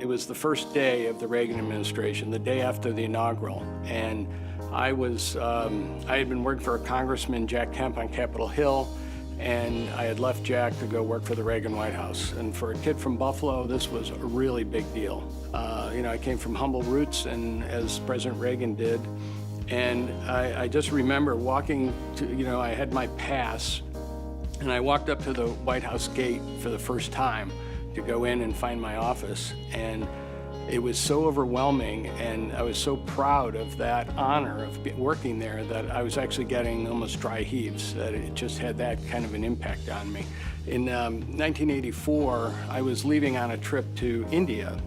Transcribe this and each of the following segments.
It was the first day of the Reagan administration, the day after the inaugural, and I had been working for a Congressman, Jack Kemp, on Capitol Hill, and I had left Jack to go work for the Reagan White House. And for a kid from Buffalo, this was a really big deal. I came from humble roots, and as President Reagan did, and I just remember walking to, I had my pass, and I walked up to the White House gate for the first time to go in and find my office, and it was so overwhelming, and I was so proud of that honor of working there that I was actually getting almost dry heaves, that it just had that kind of an impact on me. In 1984, I was leaving on a trip to India,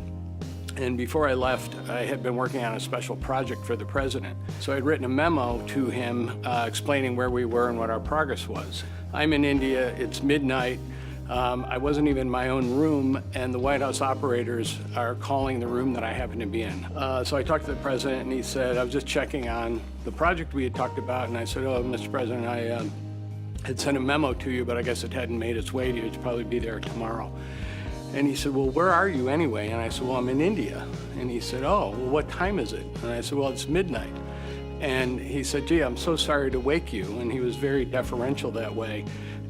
and before I left, I had been working on a special project for the president. So I'd written a memo to him explaining where we were and what our progress was. I'm in India, it's midnight. I wasn't even in my own room, and the White House operators are calling the room that I happen to be in. So I talked to the president, and he said, I was just checking on the project we had talked about, and I said, oh, Mr. President, I had sent a memo to you, but I guess it hadn't made its way to you. It'd probably be there tomorrow. And he said, well, where are you anyway? And I said, well, I'm in India. And he said, oh, well, what time is it? And I said, well, it's midnight. And he said, gee, I'm so sorry to wake you. And he was very deferential that way.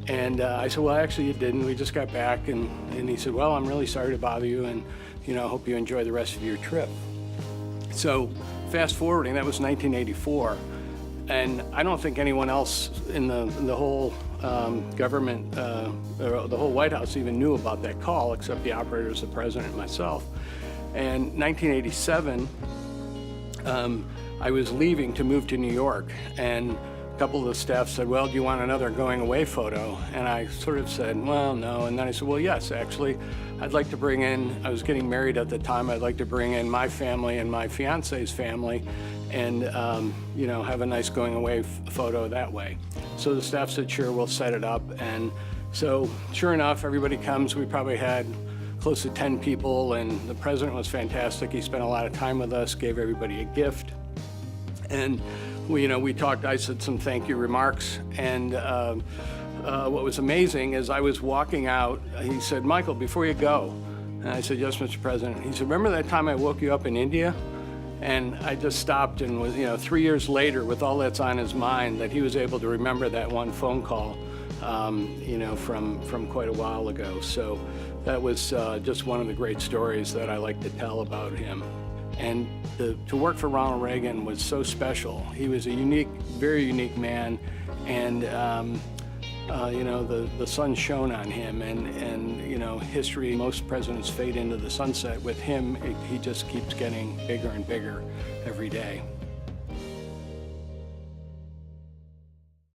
And I said, well, actually, you didn't. We just got back. And he said, well, I'm really sorry to bother you, and I hope you enjoy the rest of your trip. So fast forwarding, that was 1984. And I don't think anyone else in the whole government, or the whole White House even knew about that call, except the operators, the president, and myself. And 1987, I was leaving to move to New York, and a couple of the staff said, well, do you want another going away photo? And I sort of said, well, no. And then I said, well, yes, actually, I'd like to bring in, I was getting married at the time, I'd like to bring in my family and my fiance's family and, have a nice going away photo that way. So the staff said, sure, we'll set it up. And so sure enough, everybody comes. We probably had close to 10 people, and the president was fantastic. He spent a lot of time with us, gave everybody a gift. And we talked, I said some thank you remarks, and what was amazing is I was walking out, he said, Michael, before you go, and I said, yes, Mr. President. He said, remember that time I woke you up in India? And I just stopped and was, 3 years later, with all that's on his mind, that he was able to remember that one phone call, from quite a while ago. So that was just one of the great stories that I like to tell about him. And to work for Ronald Reagan was so special. He was a unique, very unique man, and the sun shone on him, and history, most presidents fade into the sunset. With him, he just keeps getting bigger and bigger every day.